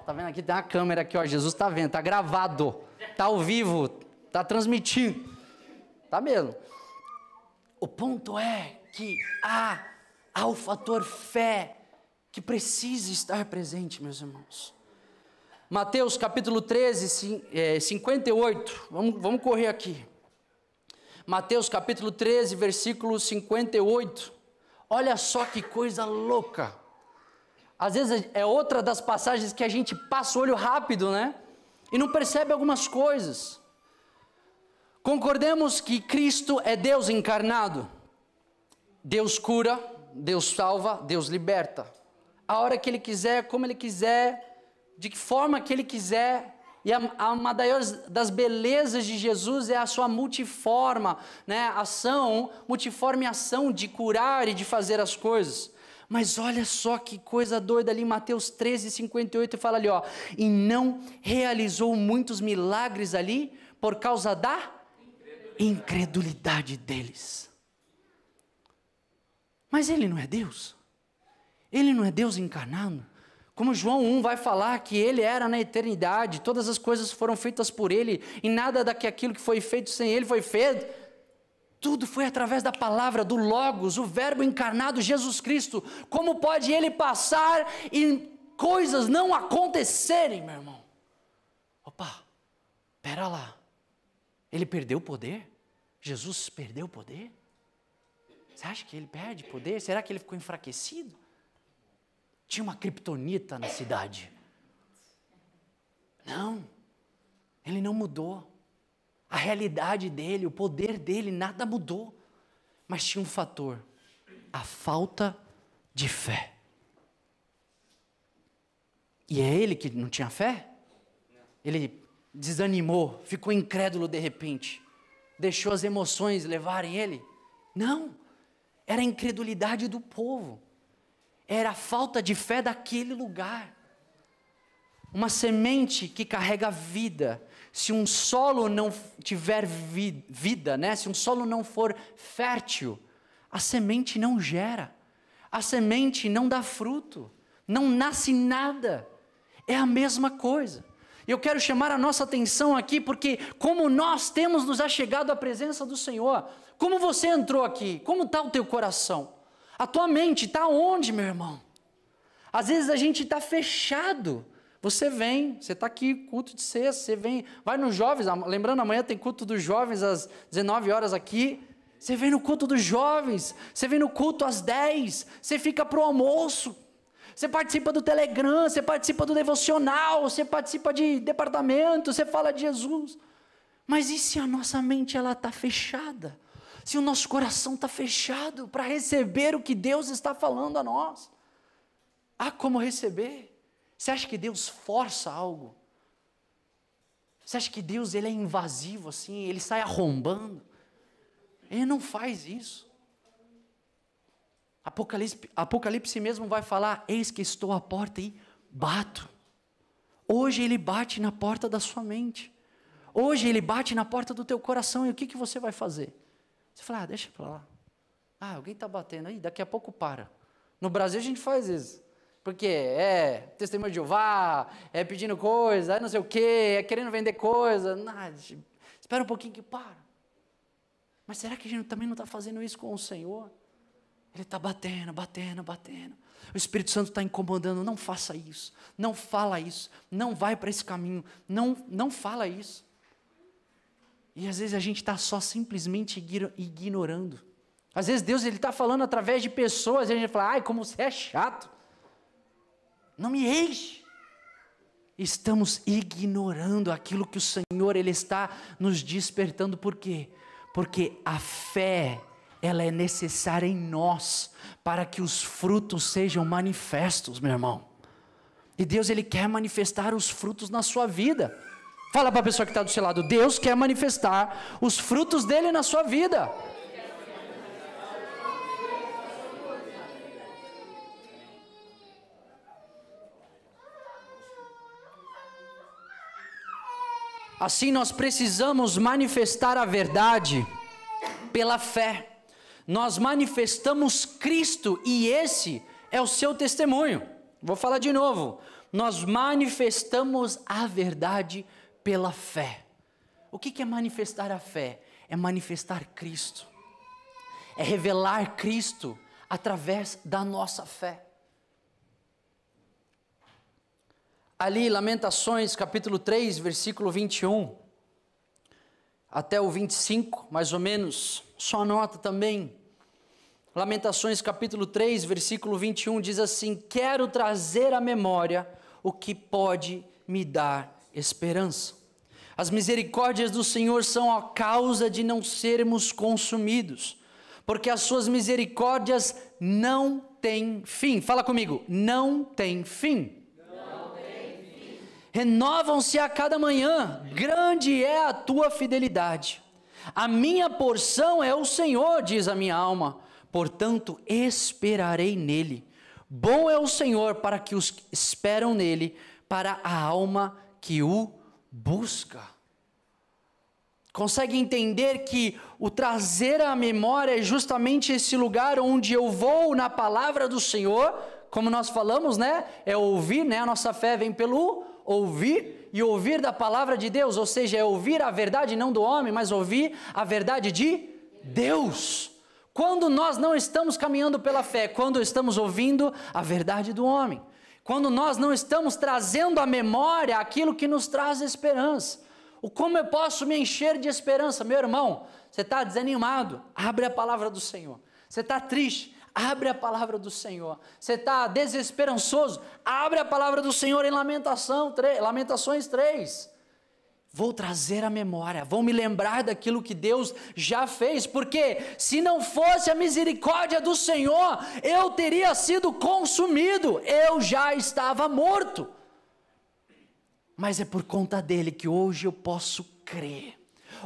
Tá vendo aqui? Tem uma câmera aqui, Jesus está vendo, está gravado, está ao vivo, está transmitindo. Tá mesmo. O ponto é que há o fator fé que precisa estar presente, meus irmãos. Mateus capítulo 13, 58, vamos correr aqui. Mateus capítulo 13, versículo 58, olha só que coisa louca. Às vezes é outra das passagens que a gente passa o olho rápido, né? E não percebe algumas coisas. Concordemos que Cristo é Deus encarnado. Deus cura, Deus salva, Deus liberta. A hora que Ele quiser, como Ele quiser, de que forma que Ele quiser. E uma das belezas de Jesus é a sua multiforme ação de curar e de fazer as coisas. Mas olha só que coisa doida ali, Mateus 13, 58, fala ali, e não realizou muitos milagres ali por causa da incredulidade deles. Mas Ele não é Deus? Ele não é Deus encarnado? Como João 1 vai falar que Ele era na eternidade, todas as coisas foram feitas por Ele, e nada daquilo que foi feito sem Ele foi feito. Tudo foi através da palavra, do Logos, o verbo encarnado, Jesus Cristo. Como pode Ele passar e coisas não acontecerem, meu irmão? Pera lá. Ele perdeu o poder? Jesus perdeu o poder? Você acha que Ele perde poder? Será que Ele ficou enfraquecido? Tinha uma criptonita na cidade. Não, Ele não mudou. A realidade dele, o poder dele, nada mudou. Mas tinha um fator, a falta de fé. E é ele que não tinha fé? Ele desanimou, ficou incrédulo de repente, deixou as emoções levarem ele? Não, era a incredulidade do povo. Era a falta de fé daquele lugar. Uma semente que carrega vida, se um solo não tiver vida, se um solo não for fértil, a semente não gera, a semente não dá fruto. não nasce nada. É a mesma coisa. Eu quero chamar a nossa atenção aqui, porque como nós temos nos achegado à presença do Senhor, como você entrou aqui, como está o teu coração? A tua mente está onde, meu irmão? Às vezes a gente está fechado. Você vem, você está aqui, culto de sexta, você vem, vai nos jovens, lembrando, amanhã tem culto dos jovens às 19 horas aqui. Você vem no culto dos jovens, você vem no culto às 10, você fica para o almoço. Você participa do Telegram, você participa do devocional, você participa de departamento, você fala de Jesus. Mas e se a nossa mente está fechada? Se o nosso coração está fechado para receber o que Deus está falando a nós? Há como receber? Você acha que Deus força algo? Você acha que Deus ele é invasivo assim, ele sai arrombando? Ele não faz isso. Apocalipse mesmo vai falar, eis que estou à porta e bato. Hoje ele bate na porta da sua mente. Hoje ele bate na porta do teu coração. E o que você vai fazer? Você fala, deixa para lá. Alguém está batendo aí, daqui a pouco para. No Brasil a gente faz isso. Porque é testemunho de Jeová, é pedindo coisa, é não sei o quê, é querendo vender coisa. Espera um pouquinho que para. Mas será que a gente também não está fazendo isso com o Senhor? Ele está batendo. O Espírito Santo está incomodando, não faça isso, não fala isso, não vai para esse caminho, não fala isso. E às vezes a gente está só simplesmente ignorando. Às vezes Deus está falando através de pessoas, e a gente fala, ai, como você é chato. Não me enche. Estamos ignorando aquilo que o Senhor ele está nos despertando. Por quê? Porque a fé, ela é necessária em nós, para que os frutos sejam manifestos, meu irmão. E Deus ele quer manifestar os frutos na sua vida. Fala para a pessoa que está do seu lado, Deus quer manifestar os frutos dele na sua vida. Assim nós precisamos manifestar a verdade pela fé. Nós manifestamos Cristo e esse é o seu testemunho. Vou falar de novo. Nós manifestamos a verdade pela fé. O que é manifestar a fé? É manifestar Cristo. É revelar Cristo através da nossa fé. Ali, Lamentações, capítulo 3, versículo 21, até o 25, mais ou menos, só anota também. Lamentações, capítulo 3, versículo 21, diz assim, quero trazer à memória o que pode me dar esperança. As misericórdias do Senhor são a causa de não sermos consumidos, porque as suas misericórdias não têm fim. Fala comigo, não tem fim. Renovam-se a cada manhã, grande é a tua fidelidade. A minha porção é o Senhor, diz a minha alma, portanto esperarei nele. Bom é o Senhor para que os que esperam nele, para a alma que o busca. Consegue entender que o trazer à memória é justamente esse lugar onde eu vou na palavra do Senhor, como nós falamos, né? É ouvir, né? A nossa fé vem pelo ouvir e ouvir da palavra de Deus, ou seja, é ouvir a verdade não do homem, mas ouvir a verdade de Deus. Quando nós não estamos caminhando pela fé, quando estamos ouvindo a verdade do homem, quando nós não estamos trazendo à memória aquilo que nos traz esperança. Como eu posso me encher de esperança? Meu irmão, você está desanimado? Abre a palavra do Senhor. Você está triste? Abre a palavra do Senhor. Você está desesperançoso? Abre a palavra do Senhor em Lamentações 3. Vou trazer a memória, vou me lembrar daquilo que Deus já fez, porque se não fosse a misericórdia do Senhor, eu teria sido consumido, eu já estava morto. Mas é por conta dele que hoje eu posso crer,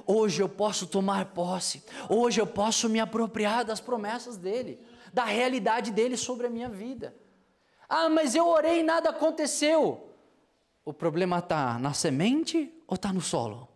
hoje eu posso tomar posse, hoje eu posso me apropriar das promessas dele, da realidade dele sobre a minha vida. Mas eu orei e nada aconteceu. O problema está na semente ou está no solo?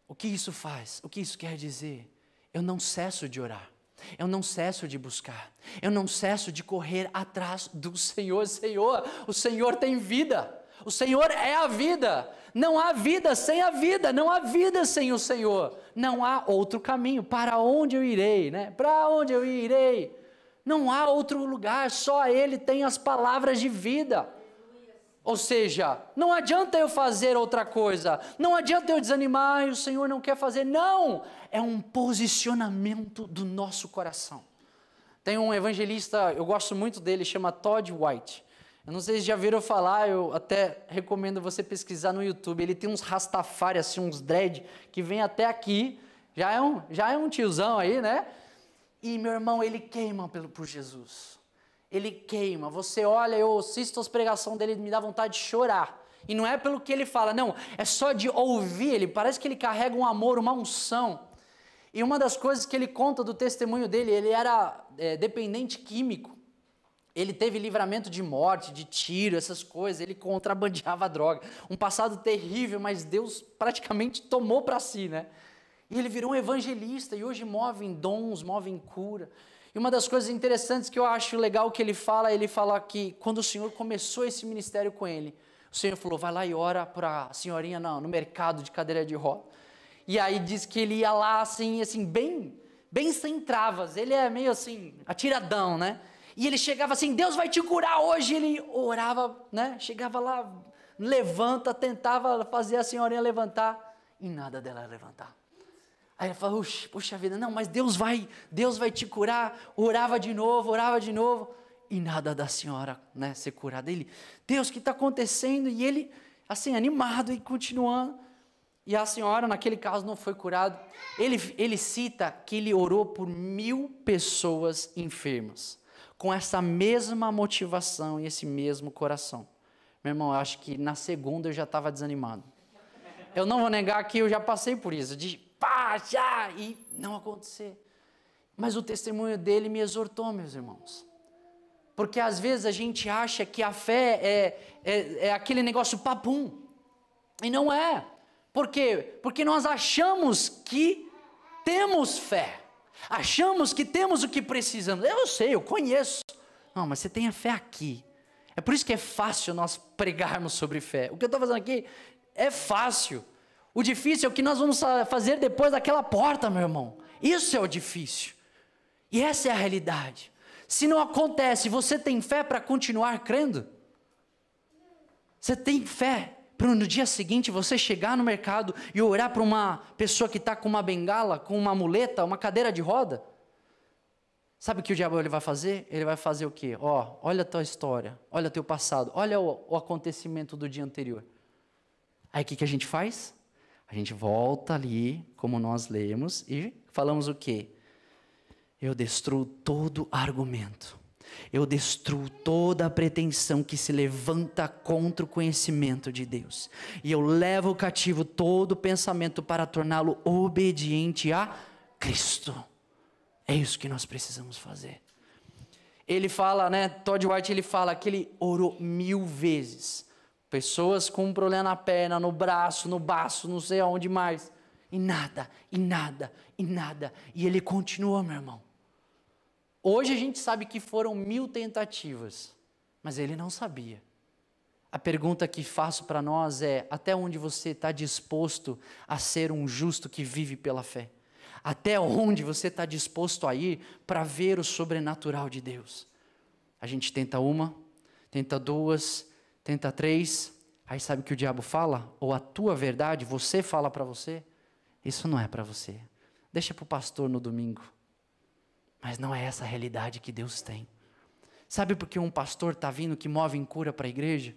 O que isso faz? O que isso quer dizer? Eu não cesso de orar. eu não cesso de buscar, eu não cesso de correr atrás do Senhor. Senhor, o Senhor tem vida, o Senhor é a vida, não há vida sem a vida, não há vida sem o Senhor, não há outro caminho. Para onde eu irei, né? Para onde eu irei? Não há outro lugar, só Ele tem as palavras de vida. Ou seja, não adianta eu fazer outra coisa, não adianta eu desanimar e o Senhor não quer fazer, não, é um posicionamento do nosso coração. Tem um evangelista, eu gosto muito dele, chama Todd White. Eu não sei se já viram falar, eu até recomendo você pesquisar no YouTube. Ele tem uns rastafari, assim, uns dread, que vem até aqui, já é um tiozão aí, né? E meu irmão, ele queima por Jesus. Ele queima, você olha, eu assisto as pregações dele, me dá vontade de chorar. E não é pelo que ele fala, não, é só de ouvir, ele parece que ele carrega um amor, uma unção. E uma das coisas que ele conta do testemunho dele, ele era dependente químico. Ele teve livramento de morte, de tiro, essas coisas, ele contrabandeava droga. Um passado terrível, mas Deus praticamente tomou para si, né? E ele virou um evangelista, e hoje move em dons, move em cura. E uma das coisas interessantes que eu acho legal que ele fala que quando o Senhor começou esse ministério com ele, o Senhor falou, vai lá e ora para a senhorinha no mercado de cadeira de roda. E aí diz que ele ia lá assim bem sem travas, ele é meio assim, atiradão, né? E ele chegava assim, Deus vai te curar hoje, ele orava, né? Chegava lá, levanta, tentava fazer a senhorinha levantar, e nada dela levantar. Aí ele falou, puxa vida, não, mas Deus vai te curar. Orava de novo, e nada da senhora, né, ser curada. Ele, Deus, o que está acontecendo? E ele, assim, animado e continuando. E a senhora, naquele caso, não foi curada. Ele cita que ele orou por 1000 pessoas enfermas, com essa mesma motivação e esse mesmo coração. Meu irmão, eu acho que na segunda eu já estava desanimado. Eu não vou negar que eu já passei por isso, de e não acontecer. Mas o testemunho dele me exortou, meus irmãos. Porque às vezes a gente acha que a fé é aquele negócio papum. E não é. Por quê? Porque nós achamos que temos fé. Achamos que temos o que precisamos. Eu sei, eu conheço. Não, mas você tem a fé aqui. É por isso que é fácil nós pregarmos sobre fé. O que eu estou fazendo aqui é fácil. O difícil é o que nós vamos fazer depois daquela porta, meu irmão. Isso é o difícil. E essa é a realidade. Se não acontece, você tem fé para continuar crendo? Você tem fé para no dia seguinte você chegar no mercado e orar para uma pessoa que está com uma bengala, com uma muleta, uma cadeira de roda? Sabe o que o diabo ele vai fazer? Ele vai fazer o quê? Olha a tua história, olha o teu passado, olha o acontecimento do dia anterior. Aí o que a gente faz? A gente volta ali, como nós lemos, e falamos o quê? Eu destruo todo argumento. Eu destruo toda a pretensão que se levanta contra o conhecimento de Deus. E eu levo cativo todo pensamento para torná-lo obediente a Cristo. É isso que nós precisamos fazer. Ele fala, né, Todd White, ele fala que ele orou 1000 vezes. Pessoas com um problema na perna, no braço, no baço, não sei aonde mais. E nada. E ele continua, meu irmão. Hoje a gente sabe que foram 1000 tentativas, mas ele não sabia. A pergunta que faço para nós é, até onde você está disposto a ser um justo que vive pela fé? Até onde você está disposto a ir para ver o sobrenatural de Deus? A gente tenta uma, tenta duas, tenta 3, aí sabe o que o diabo fala? Ou a tua verdade, você fala para você? Isso não é para você. Deixa para o pastor no domingo. Mas não é essa a realidade que Deus tem. Sabe por que um pastor está vindo que move em cura para a igreja?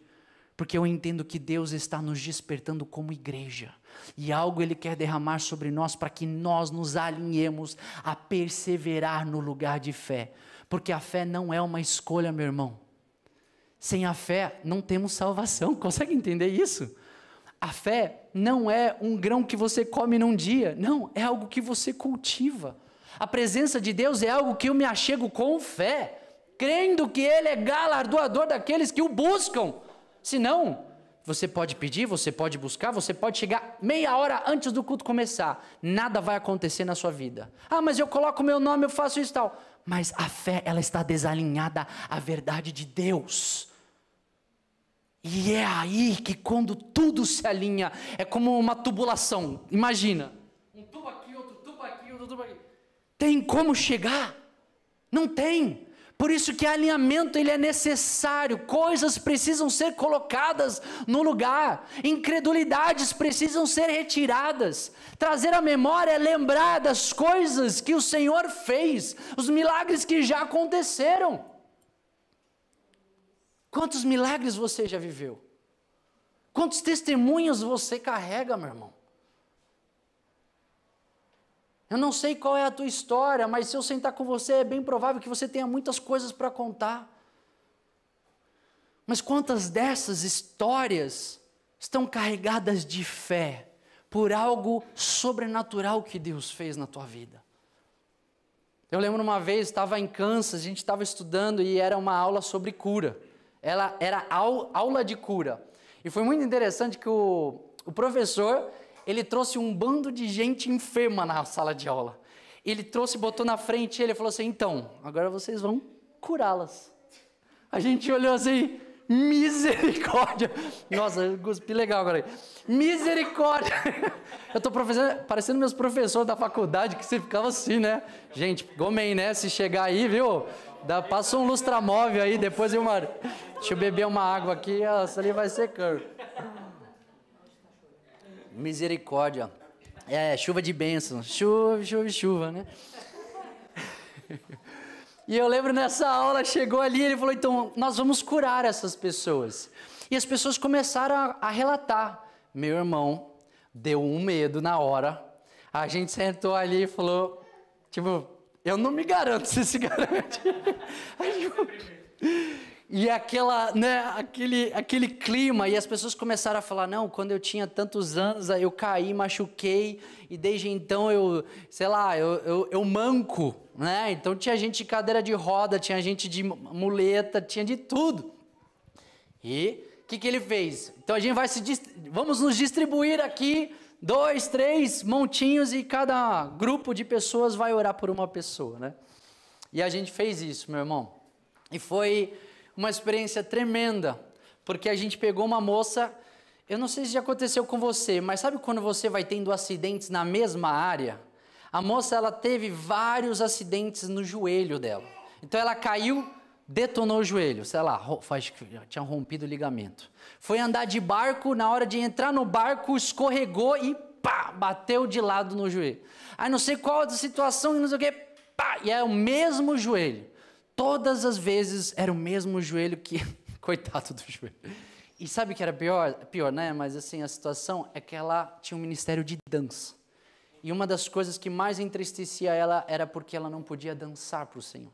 Porque eu entendo que Deus está nos despertando como igreja. E algo Ele quer derramar sobre nós para que nós nos alinhemos a perseverar no lugar de fé. Porque a fé não é uma escolha, meu irmão. Sem a fé não temos salvação. Consegue entender isso? A fé não é um grão que você come num dia. Não, é algo que você cultiva. A presença de Deus é algo que eu me achego com fé, crendo que Ele é galardoador daqueles que o buscam. Senão, Você pode pedir, você pode buscar, você pode chegar meia hora antes do culto começar. Nada vai acontecer na sua vida. Ah, mas eu coloco o meu nome, eu faço isso e tal. Mas a fé, ela está desalinhada à verdade de Deus. E é aí que quando tudo se alinha, é como uma tubulação. Imagina, um tubo aqui, outro tubo aqui, outro tubo aqui. Tem como chegar? Não tem. Por isso que alinhamento ele é necessário, coisas precisam ser colocadas no lugar, incredulidades precisam ser retiradas, trazer à memória é lembrar das coisas que o Senhor fez, os milagres que já aconteceram. Quantos milagres você já viveu? Quantos testemunhos você carrega, meu irmão? Eu não sei qual é a tua história, mas se eu sentar com você, é bem provável que você tenha muitas coisas para contar. Mas quantas dessas histórias estão carregadas de fé, por algo sobrenatural que Deus fez na tua vida? Eu lembro uma vez, estava em Kansas, a gente estava estudando e era uma aula sobre cura. Ela era aula de cura. E foi muito interessante que o professor... ele trouxe um bando de gente enferma na sala de aula. Ele trouxe, botou na frente, ele falou assim, então, agora vocês vão curá-las. A gente olhou assim, misericórdia. Nossa, eu cuspi legal agora. Misericórdia. Eu estou parecendo meus professores da faculdade, que você ficava assim, né? Gente, gomem, né? Se chegar aí, viu? Passa um lustramóvel aí, depois eu... Deixa eu beber uma água aqui, essa ali vai secando. Misericórdia, chuva de bênçãos, chuva, né? E eu lembro nessa aula, chegou ali, ele falou, então, nós vamos curar essas pessoas. E as pessoas começaram a relatar, meu irmão, deu um medo na hora, a gente sentou ali e falou, tipo, eu não me garanto, você se garante? E aquele clima, e as pessoas começaram a falar, não, quando eu tinha tantos anos, eu caí, machuquei, e desde então eu manco, né? Então tinha gente de cadeira de roda, tinha gente de muleta, tinha de tudo. E o que ele fez? Então a gente vamos nos distribuir aqui, 2, 3 montinhos, e cada grupo de pessoas vai orar por uma pessoa, né? E a gente fez isso, meu irmão. E foi uma experiência tremenda, porque a gente pegou uma moça, eu não sei se já aconteceu com você, mas sabe quando você vai tendo acidentes na mesma área? A moça, ela teve vários acidentes no joelho dela. Então ela caiu, detonou o joelho, sei lá, tinha rompido o ligamento. Foi andar de barco, na hora de entrar no barco, escorregou e pá, bateu de lado no joelho. Aí não sei qual a situação, e não sei o que, pá, e é o mesmo joelho. Todas as vezes era o mesmo joelho que... Coitado do joelho. E sabe o que era pior, né? Mas assim, a situação é que ela tinha um ministério de dança. E uma das coisas que mais entristecia ela era porque ela não podia dançar para o Senhor.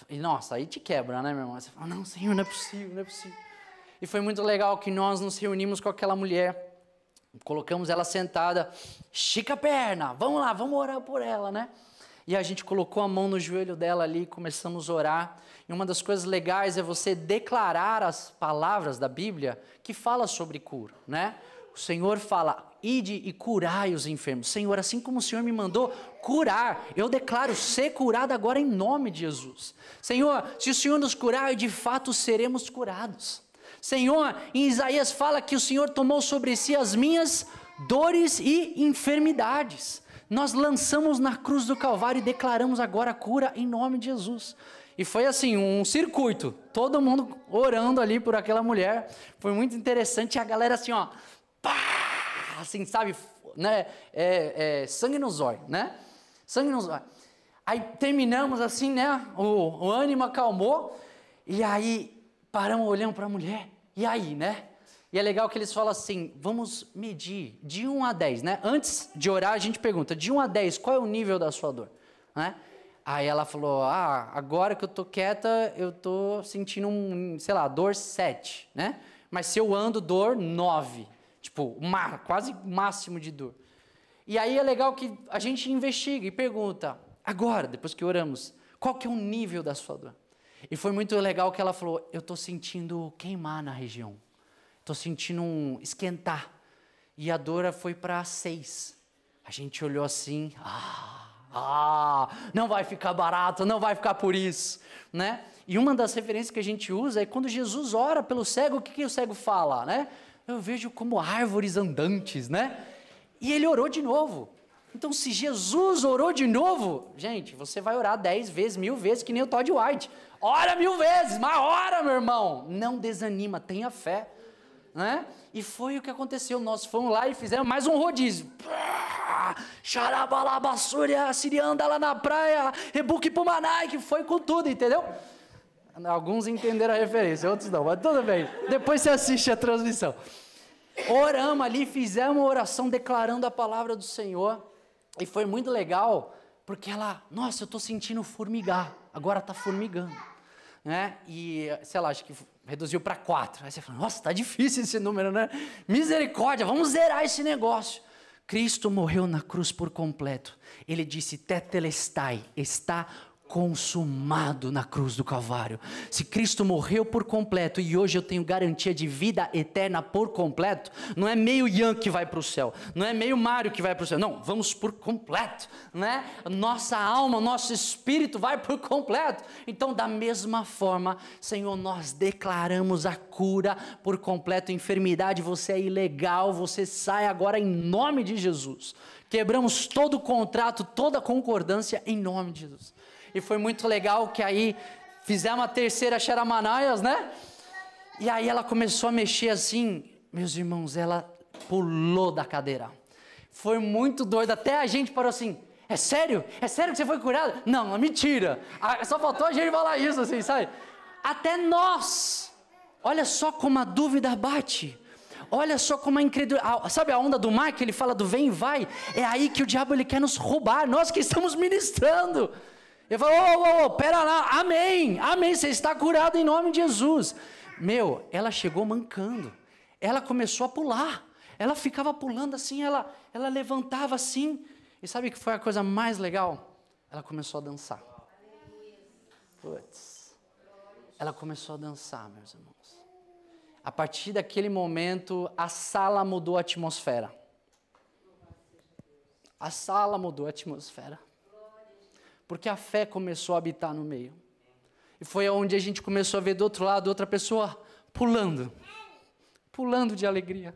E nossa, aí te quebra, né, meu irmão? Você fala, não, Senhor, não é possível, não é possível. E foi muito legal que nós nos reunimos com aquela mulher, colocamos ela sentada, estica a perna, vamos lá, vamos orar por ela, né? E a gente colocou a mão no joelho dela ali e começamos a orar. E uma das coisas legais é você declarar as palavras da Bíblia que fala sobre cura, né? O Senhor fala, ide e curai os enfermos. Senhor, assim como o Senhor me mandou curar, eu declaro ser curado agora em nome de Jesus. Senhor, se o Senhor nos curar, de fato seremos curados. Senhor, em Isaías fala que o Senhor tomou sobre si as minhas dores e enfermidades. Nós lançamos na cruz do Calvário e declaramos agora a cura em nome de Jesus. E foi assim, um circuito, todo mundo orando ali por aquela mulher, foi muito interessante, e a galera assim, ó, pá, assim, sabe, né, sangue nos olhos, né, sangue nos olhos. Aí terminamos assim, né, o ânimo acalmou, e aí paramos olhando para a mulher, e aí, né? E é legal que eles falam assim, vamos medir de 1 a 10, né? Antes de orar, a gente pergunta, de 1 a 10, qual é o nível da sua dor? Né? Aí ela falou, agora que eu tô quieta, eu tô sentindo dor 7, né? Mas se eu ando, dor 9. Tipo, quase máximo de dor. E aí é legal que a gente investiga e pergunta, agora, depois que oramos, qual que é o nível da sua dor? E foi muito legal que ela falou, eu tô sentindo queimar na região. estou sentindo esquentar. E a Dora foi para 6. A gente olhou assim, não vai ficar barato, não vai ficar por isso, né? E uma das referências que a gente usa é quando Jesus ora pelo cego, o que o cego fala, né? Eu vejo como árvores andantes, né? E ele orou de novo. Então, se Jesus orou de novo, gente, você vai orar 10 vezes, 1000 vezes, que nem o Todd White. Ora 1000 vezes, mas ora, meu irmão. Não desanima, tenha fé, né? E foi o que aconteceu. Nós fomos lá e fizemos mais um rodízio. Xarabalabassúria, Sirianda lá na praia, Rebuque Pumanai, que foi com tudo, entendeu? Alguns entenderam a referência, outros não, mas tudo bem. Depois você assiste a transmissão. Oramos ali, fizemos uma oração declarando a palavra do Senhor. E foi muito legal, porque ela, nossa, eu estou sentindo formigar, agora está formigando, né? E, sei lá, acho que reduziu para 4. Aí você fala, nossa, está difícil esse número, né? Misericórdia, vamos zerar esse negócio. Cristo morreu na cruz por completo. Ele disse, tetelestai, está consumado na cruz do Calvário. Se Cristo morreu por completo e hoje eu tenho garantia de vida eterna por completo, não é meio Ian que vai para o céu, não é meio Mário que vai para o céu, não, vamos por completo, né? Nossa alma, nosso espírito vai por completo. Então, da mesma forma, Senhor, nós declaramos a cura por completo. Enfermidade, você é ilegal, você sai agora em nome de Jesus. Quebramos todo o contrato, toda a concordância em nome de Jesus. E foi muito legal que aí fizemos a terceira Xeramanaias, né? E aí ela começou a mexer assim, meus irmãos, ela pulou da cadeira. Foi muito doido, até a gente parou assim, é sério? É sério que você foi curado? Não, é mentira. Só faltou a gente falar isso assim, sabe? Até nós, olha só como a dúvida bate. Olha só como a incredulidade, sabe a onda do mar que ele fala do vem e vai? É aí que o diabo ele quer nos roubar, nós que estamos ministrando. Ele falou, pera lá, amém, você está curado em nome de Jesus. Meu, ela chegou mancando, ela começou a pular, ela ficava pulando assim, ela levantava assim, e sabe o que foi a coisa mais legal? Ela começou a dançar. Putz, ela começou a dançar, meus irmãos. A partir daquele momento, a sala mudou a atmosfera. A sala mudou a atmosfera. Porque a fé começou a habitar no meio. E foi onde a gente começou a ver do outro lado outra pessoa pulando. Pulando de alegria.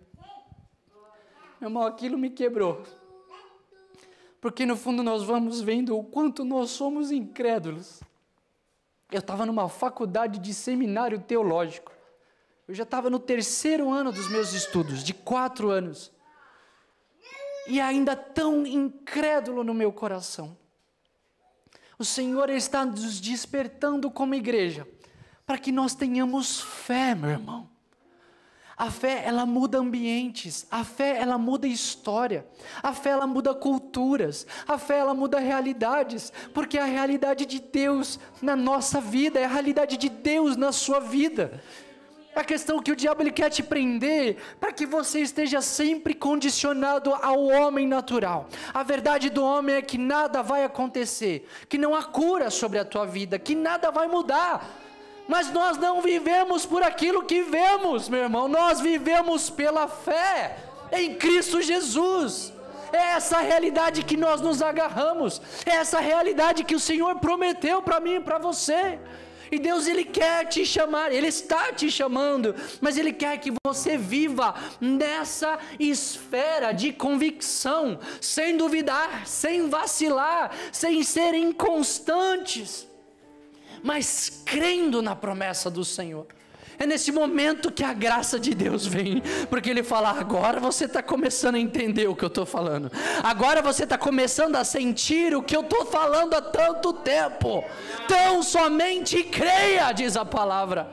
Meu irmão, aquilo me quebrou. Porque no fundo nós vamos vendo o quanto nós somos incrédulos. Eu estava numa faculdade de seminário teológico. Eu já estava no 3º ano dos meus estudos, de 4 anos. E ainda tão incrédulo no meu coração. O Senhor está nos despertando como igreja, para que nós tenhamos fé, meu irmão. A fé, ela muda ambientes, a fé, ela muda história, a fé, ela muda culturas, a fé, ela muda realidades, porque a realidade de Deus na nossa vida é a realidade de Deus na sua vida. A questão que o diabo ele quer te prender para que você esteja sempre condicionado ao homem natural. A verdade do homem é que nada vai acontecer, que não há cura sobre a tua vida, que nada vai mudar. Mas nós não vivemos por aquilo que vemos, meu irmão. Nós vivemos pela fé em Cristo Jesus. É essa realidade que nós nos agarramos. É essa realidade que o Senhor prometeu para mim e para você. E Deus, Ele quer te chamar, Ele está te chamando, mas Ele quer que você viva nessa esfera de convicção, sem duvidar, sem vacilar, sem ser inconstantes, mas crendo na promessa do Senhor. É nesse momento que a graça de Deus vem, porque Ele fala, agora você está começando a entender o que eu estou falando, agora você está começando a sentir o que eu estou falando há tanto tempo, tão somente creia, diz a palavra,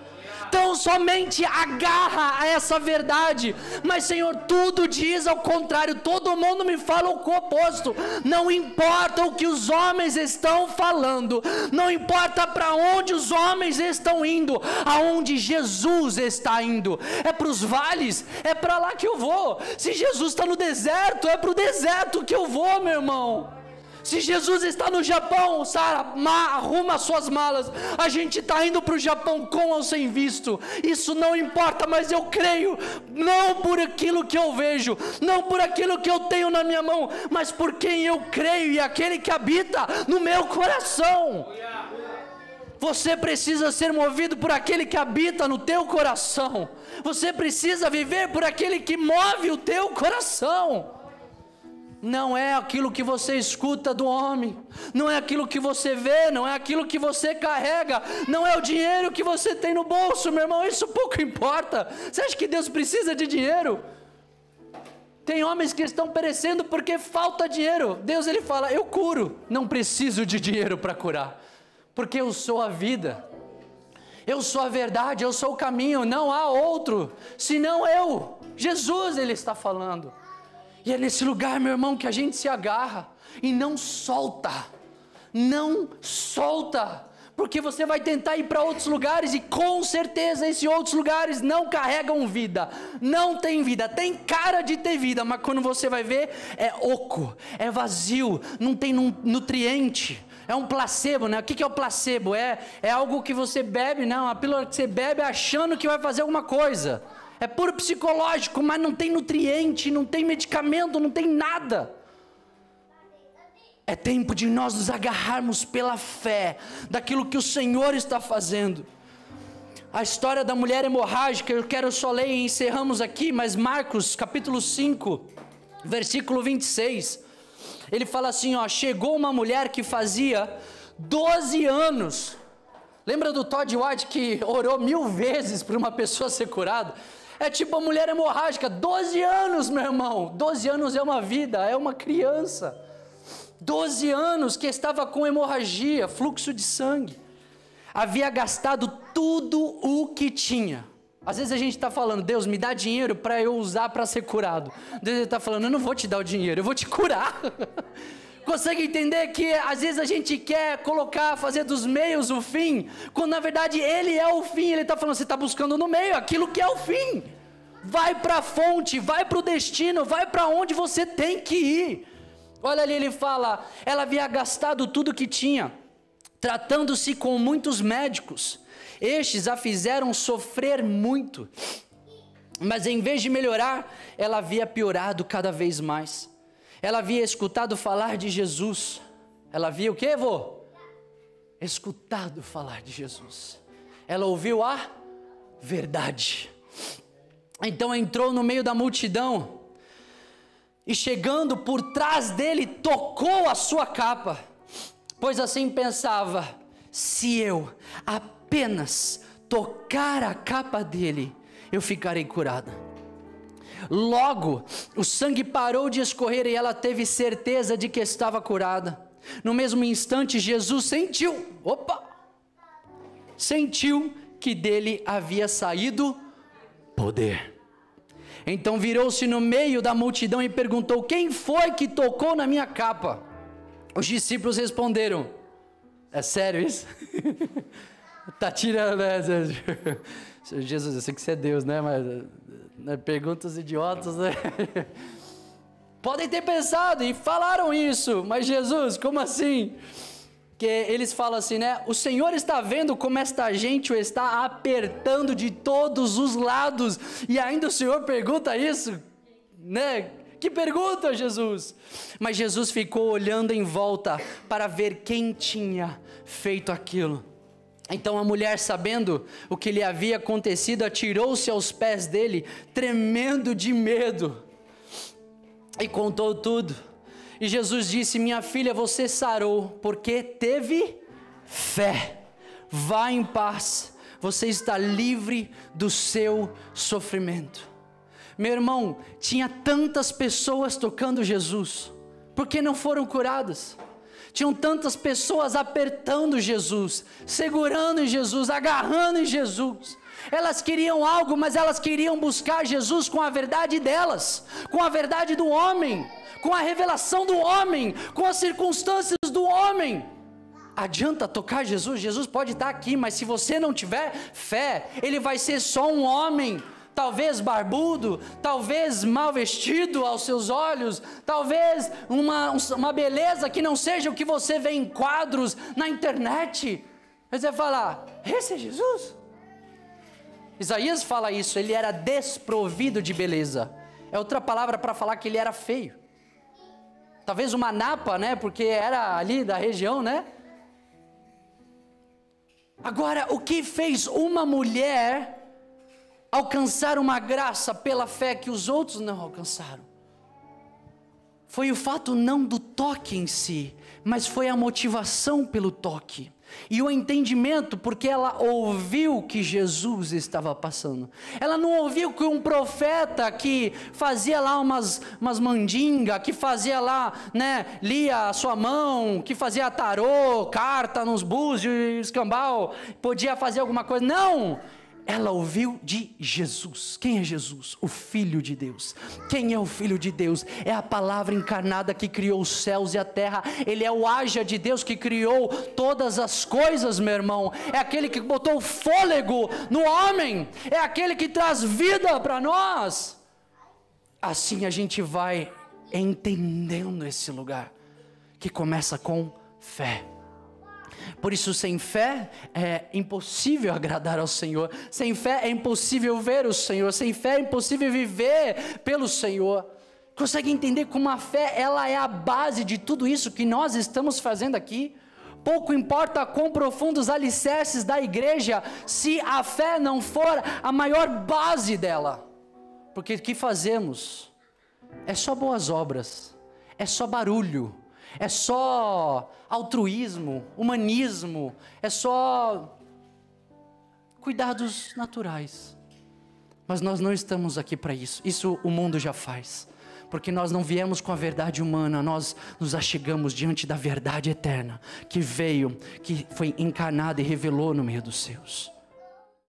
tão somente agarra a essa verdade. Mas Senhor, tudo diz ao contrário, todo mundo me fala o oposto. Não importa o que os homens estão falando, não importa para onde os homens estão indo, aonde Jesus está indo, é para os vales, é para lá que eu vou. Se Jesus está no deserto, é para o deserto que eu vou, meu irmão. Se Jesus está no Japão, Sara, arruma suas malas, a gente está indo para o Japão com ou sem visto, isso não importa, mas eu creio, não por aquilo que eu vejo, não por aquilo que eu tenho na minha mão, mas por quem eu creio e aquele que habita no meu coração. Você precisa ser movido por aquele que habita no teu coração, você precisa viver por aquele que move o teu coração. Não é aquilo que você escuta do homem, não é aquilo que você vê, não é aquilo que você carrega, não é o dinheiro que você tem no bolso, meu irmão, isso pouco importa. Você acha que Deus precisa de dinheiro? Tem homens que estão perecendo porque falta dinheiro. Deus, ele fala, eu curo, não preciso de dinheiro para curar, porque eu sou a vida, eu sou a verdade, eu sou o caminho, não há outro, senão eu. Jesus, ele está falando. E é nesse lugar, meu irmão, que a gente se agarra e não solta, porque você vai tentar ir para outros lugares e com certeza esses outros lugares não carregam vida, não tem vida, tem cara de ter vida, mas quando você vai ver é oco, é vazio, não tem nutriente, é um placebo, né? O que é o placebo? É algo que você bebe, não, a pílula que você bebe achando que vai fazer alguma coisa. É puro psicológico, mas não tem nutriente, não tem medicamento, não tem nada. É tempo de nós nos agarrarmos pela fé daquilo que o Senhor está fazendo. A história da mulher hemorrágica, eu quero só ler e encerramos aqui, mas Marcos capítulo 5, versículo 26, ele fala assim, ó, chegou uma mulher que fazia 12 anos, lembra do Todd White que orou 1000 vezes para uma pessoa ser curada? É tipo a mulher hemorrágica, 12 anos, meu irmão, 12 anos é uma vida, é uma criança, 12 anos que estava com hemorragia, fluxo de sangue, havia gastado tudo o que tinha. Às vezes a gente está falando, Deus me dá dinheiro para eu usar para ser curado, Deus está falando, eu não vou te dar o dinheiro, eu vou te curar. Consegue entender que às vezes a gente quer fazer dos meios o fim, quando na verdade Ele é o fim. Ele está falando, você está buscando no meio aquilo que é o fim. Vai para a fonte, vai para o destino, vai para onde você tem que ir. Olha ali, ele fala, ela havia gastado tudo que tinha, tratando-se com muitos médicos. Estes a fizeram sofrer muito, mas em vez de melhorar, ela havia piorado cada vez mais. Ela havia escutado falar de Jesus. Ela havia o quê, vô? Escutado falar de Jesus. Ela ouviu a verdade. Então entrou no meio da multidão e chegando por trás dele, tocou a sua capa, pois assim pensava, se eu apenas tocar a capa dele, eu ficarei curada. Logo, o sangue parou de escorrer e ela teve certeza de que estava curada. No mesmo instante, Jesus sentiu que dele havia saído poder. Então virou-se no meio da multidão e perguntou, quem foi que tocou na minha capa? Os discípulos responderam, é sério isso? Tá tirando, né? Jesus, eu sei que você é Deus, né? Mas perguntas idiotas, né? Podem ter pensado e falaram isso, mas Jesus, como assim? Que eles falam assim, né? O Senhor está vendo como esta gente o está apertando de todos os lados e ainda o Senhor pergunta isso, né? Que pergunta, Jesus? Mas Jesus ficou olhando em volta para ver quem tinha feito aquilo. Então a mulher, sabendo o que lhe havia acontecido, atirou-se aos pés dele, tremendo de medo, e contou tudo. E Jesus disse, minha filha, você sarou, porque teve fé. Vá em paz, você está livre do seu sofrimento. Meu irmão, tinha tantas pessoas tocando Jesus, por que não foram curadas? Tinham tantas pessoas apertando Jesus, segurando em Jesus, agarrando em Jesus. Elas queriam algo, mas elas queriam buscar Jesus com a verdade delas, com a verdade do homem, com a revelação do homem, com as circunstâncias do homem. Adianta tocar Jesus? Jesus pode estar aqui, mas se você não tiver fé, ele vai ser só um homem talvez barbudo, talvez mal vestido aos seus olhos, talvez uma beleza que não seja o que você vê em quadros na internet. Mas você fala, esse é Jesus? Isaías fala isso, ele era desprovido de beleza. É outra palavra para falar que ele era feio. Talvez uma napa, né? Porque era ali da região, né? Agora, o que fez uma mulher alcançar uma graça pela fé que os outros não alcançaram? Foi o fato não do toque em si, mas foi a motivação pelo toque. E o entendimento, porque ela ouviu que Jesus estava passando. Ela não ouviu que um profeta que fazia lá umas mandingas, que fazia lá, né, lia a sua mão, que fazia tarô, carta nos búzios, escambau, podia fazer alguma coisa. Não! Ela ouviu de Jesus. Quem é Jesus? O Filho de Deus. Quem é o Filho de Deus? É a palavra encarnada que criou os céus e a terra. Ele é o haja de Deus que criou todas as coisas, meu irmão. É aquele que botou fôlego no homem. É aquele que traz vida para nós. Assim a gente vai entendendo esse lugar, que começa com fé. Por isso, sem fé é impossível agradar ao Senhor. Sem fé é impossível ver o Senhor. Sem fé é impossível viver pelo Senhor. Consegue entender como a fé, ela é a base de tudo isso que nós estamos fazendo aqui? Pouco importa quão profundos os alicerces da igreja, se a fé não for a maior base dela. Porque o que fazemos? É só boas obras, é só barulho, é só altruísmo, humanismo, é só cuidados naturais. Mas nós não estamos aqui para isso. Isso o mundo já faz. Porque nós não viemos com a verdade humana, nós nos achegamos diante da verdade eterna, que veio, que foi encarnada e revelou no meio dos seus.